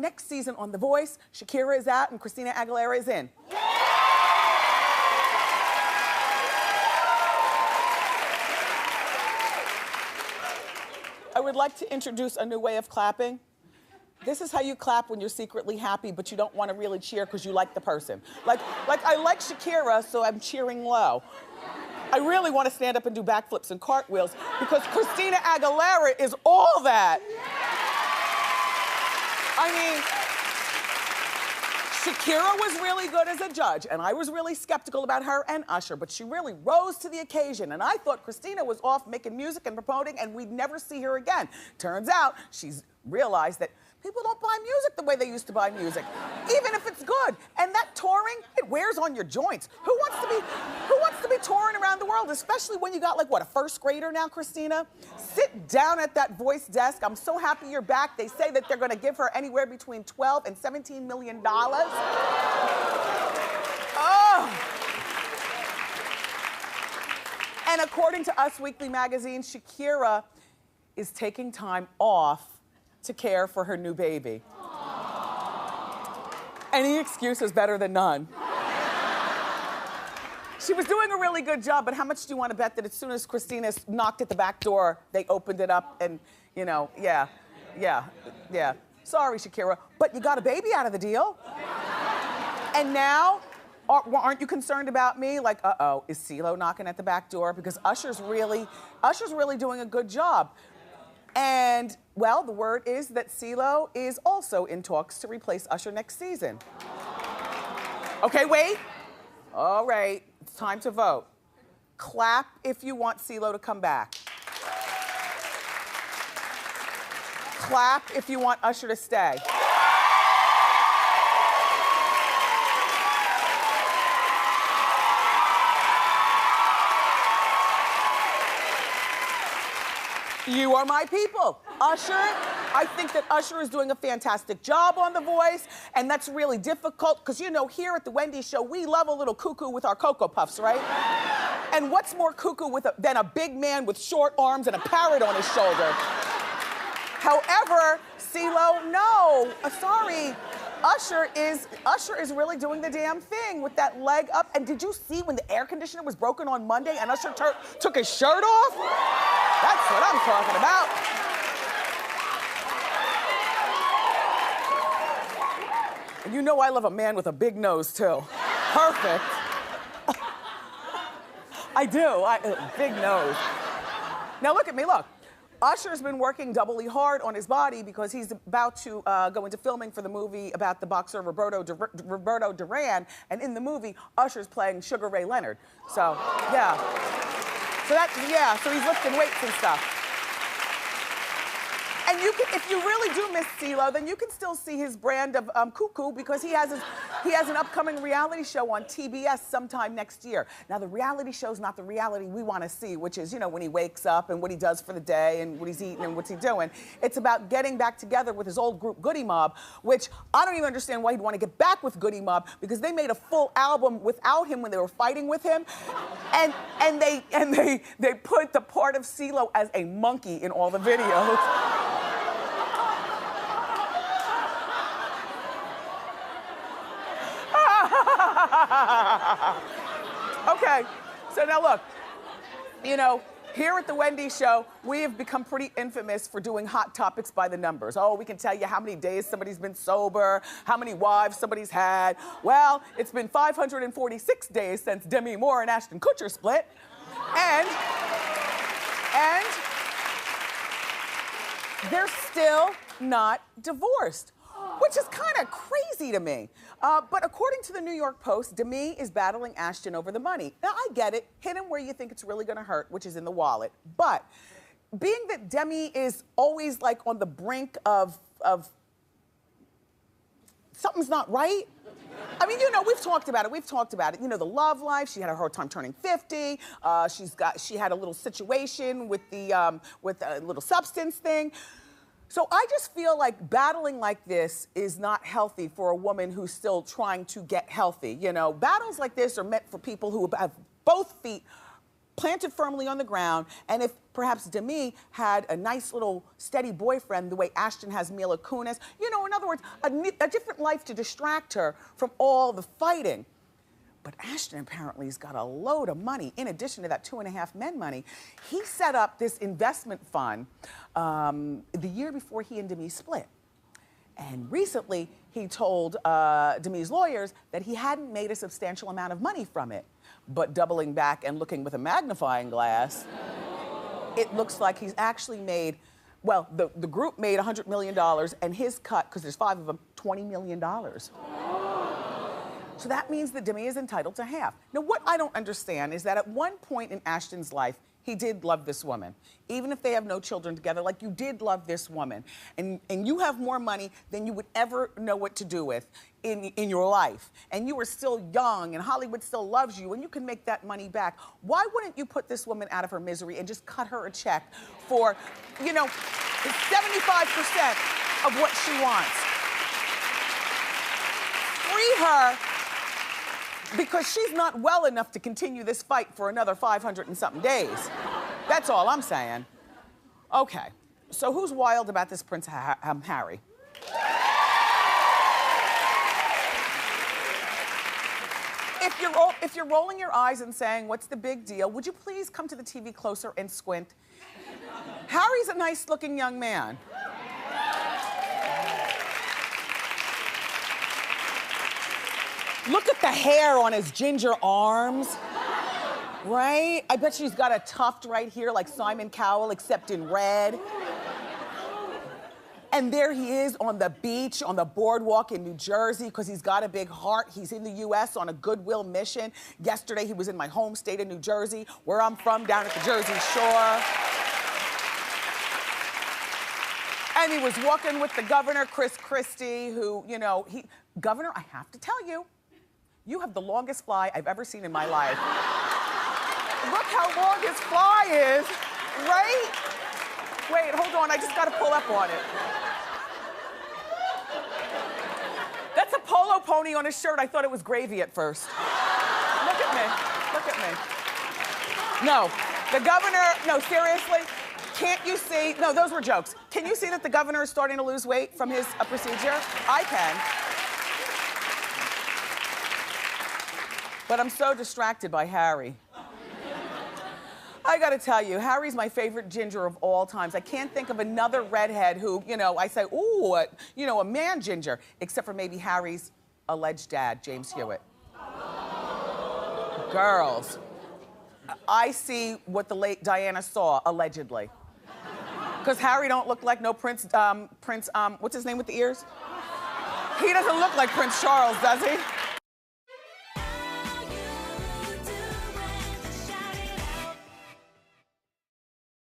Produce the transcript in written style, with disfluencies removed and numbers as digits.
next season on The Voice. Shakira is out and Christina Aguilera is in. I would like to introduce a new way of clapping. This is how you clap when you're secretly happy, but you don't want to really cheer because you like the person. Like I like Shakira, so I'm cheering low. I really want to stand up and do backflips and cartwheels because Christina Aguilera is all that. I mean, Shakira was really good as a judge, and I was really skeptical about her and Usher, but she really rose to the occasion, and I thought Christina was off making music and promoting, and we'd never see her again. Turns out, she's realized that people don't buy music the way they used to buy music, even if it's good. And that touring, it wears on your joints. Who wants to be touring around the world, especially when you got like, what, a first grader now, Christina? Sit down at that Voice desk. I'm so happy you're back. They say that they're gonna give her anywhere between $12 and $17 million. Oh. And according to Us Weekly magazine, Shakira is taking time off to care for her new baby. Any excuse is better than none. She was doing a really good job, but how much do you want to bet that as soon as Christina knocked at the back door, they opened it up and, you know, yeah. Sorry, Shakira, but you got a baby out of the deal. And now, aren't you concerned about me? Like, uh-oh, is CeeLo knocking at the back door? Because Usher's really doing a good job. And, well, the word is that CeeLo is also in talks to replace Usher next season. Okay, wait. All right, it's time to vote. Clap if you want CeeLo to come back. Clap if you want Usher to stay. You are my people. Usher, I think that Usher is doing a fantastic job on The Voice, and that's really difficult, because you know, here at the Wendy show, we love a little cuckoo with our Cocoa Puffs, right? And what's more cuckoo than a big man with short arms and a parrot on his shoulder? However, CeeLo, no, sorry. Usher is really doing the damn thing with that leg up. And did you see when the air conditioner was broken on Monday and Usher took his shirt off? That's what I'm talking about. And you know I love a man with a big nose, too. Perfect. I do, big nose. Now look at me, look. Usher's been working doubly hard on his body because he's about to go into filming for the movie about the boxer Roberto Duran, and in the movie, Usher's playing Sugar Ray Leonard. So, yeah. So he's lifting weights and stuff. And you can, if you really do miss CeeLo, then you can still see his brand of cuckoo, because he has an upcoming reality show on TBS sometime next year. Now, the reality show's not the reality we want to see, which is, you know, when he wakes up and what he does for the day and what he's eating and what's he doing. It's about getting back together with his old group, Goody Mob, which I don't even understand why he'd want to get back with Goody Mob, because they made a full album without him when they were fighting with him. And they put the part of CeeLo as a monkey in all the videos. Okay, so now look, you know, here at the Wendy show, we have become pretty infamous for doing hot topics by the numbers. Oh, we can tell you how many days somebody's been sober, how many wives somebody's had. Well, it's been 546 days since Demi Moore and Ashton Kutcher split. And they're still not divorced, which is kind of crazy to me. But according to the New York Post, Demi is battling Ashton over the money. Now, I get it. Hit him where you think it's really gonna hurt, which is in the wallet. But being that Demi is always like on the brink of something's not right. I mean, you know, we've talked about it. You know, the love life, she had a hard time turning 50. She had a little situation with the, with a little substance thing. So I just feel like battling like this is not healthy for a woman who's still trying to get healthy. You know, battles like this are meant for people who have both feet planted firmly on the ground, and if perhaps Demi had a nice little steady boyfriend the way Ashton has Mila Kunis, you know, in other words, a different life to distract her from all the fighting. But Ashton apparently has got a load of money in addition to that 2.5 Men money. He set up this investment fund the year before he and Demi split. And recently, he told Demi's lawyers that he hadn't made a substantial amount of money from it. But doubling back and looking with a magnifying glass, it looks like he's actually made, well, the group made $100 million, and his cut, because there's 5 of them, $20 million. So that means that Demi is entitled to half. Now, what I don't understand is that at one point in Ashton's life, he did love this woman. Even if they have no children together, like, you did love this woman. And you have more money than you would ever know what to do with in your life. And you are still young, and Hollywood still loves you, and you can make that money back. Why wouldn't you put this woman out of her misery and just cut her a check for, you know, 75% of what she wants? Free her, because she's not well enough to continue this fight for another 500 and something days. That's all I'm saying. Okay, so who's wild about this Prince Harry? If you're rolling your eyes and saying, what's the big deal, would you please come to the TV closer and squint? Harry's a nice-looking young man. Look at the hair on his ginger arms, right? I bet she's got a tuft right here like Simon Cowell, except in red. And there he is on the beach, on the boardwalk in New Jersey, because he's got a big heart. He's in the US on a goodwill mission. Yesterday, he was in my home state of New Jersey, where I'm from, down at the Jersey Shore. And he was walking with the governor, Chris Christie, who, you know, Governor, I have to tell you, you have the longest fly I've ever seen in my life. Look how long his fly is, right? Wait, hold on, I just gotta pull up on it. That's a polo pony on his shirt. I thought it was gravy at first. Look at me, look at me. No, the governor, no, seriously, can't you see, no, those were jokes. Can you see that the governor is starting to lose weight from his procedure? I can. But I'm so distracted by Harry. I gotta tell you, Harry's my favorite ginger of all times. I can't think of another redhead who, you know, I say, ooh, you know, a man ginger, except for maybe Harry's alleged dad, James Hewitt. Girls, I see what the late Diana saw, allegedly. Because Harry don't look like no Prince, what's his name with the ears? He doesn't look like Prince Charles, does he?